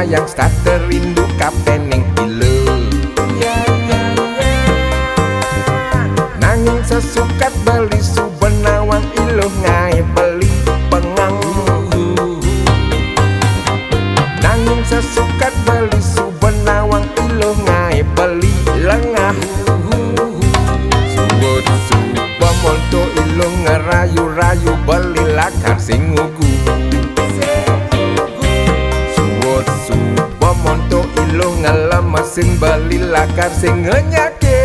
sayang starter rindu kapening ilu. Nanging sesukat beli subenawang iluh ngai beli pengang. Nanging sesukat beli subenawang iluh ngai beli lengah. Suwut suba monto iluh ngerayu-rayu beli lakar sing ngugu. Suwut suba monto iluh ngelemesin beli lakar sing ngenyake.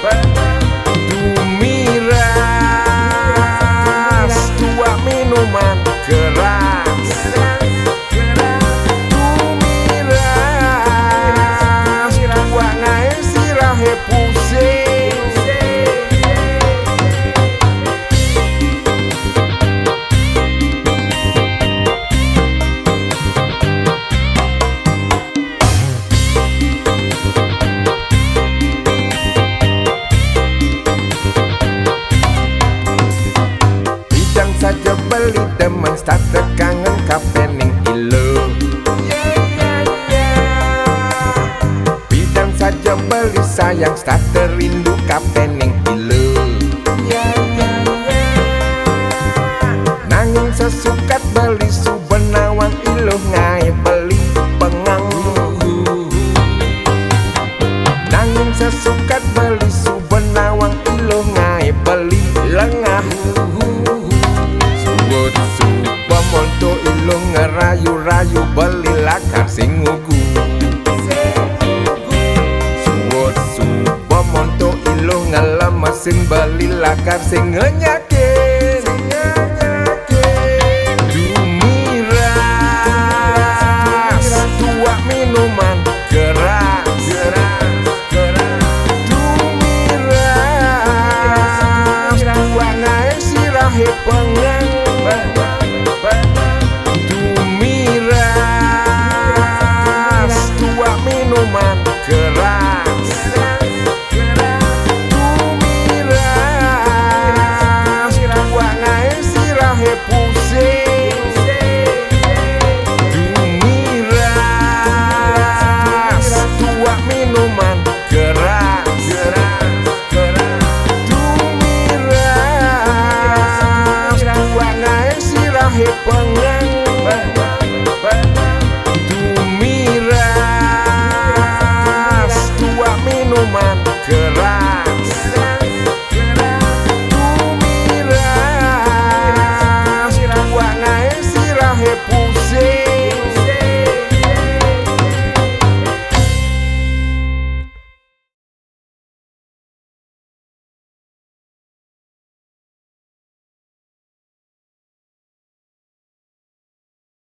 Pengang Dumiras tua minuman keras. Dumiras tua ngae sirahe pusing. Saja beli demen starter kangen kapening ilu. Bidang saja beli sayang starter rindu kapening ilu. Nanging sesukat beli subenawang iluh ngai beli pengang. Nanging sesukat beli subenawang iluh ngai beli lengah. Suba monto iluh ngerayu-rayu beli lakar sing ngugu. Suba monto iluh ngelemesin beli lakar sing ngenyake. Dumiras tua minuman keras. Dumiras tua ngae sirahe pengang. Dumiras tua minuman keras. Dumiras tua ngae sirahe pusing. Dumiras tua minuman keras. Dumiras tua ngae sirahe pengang.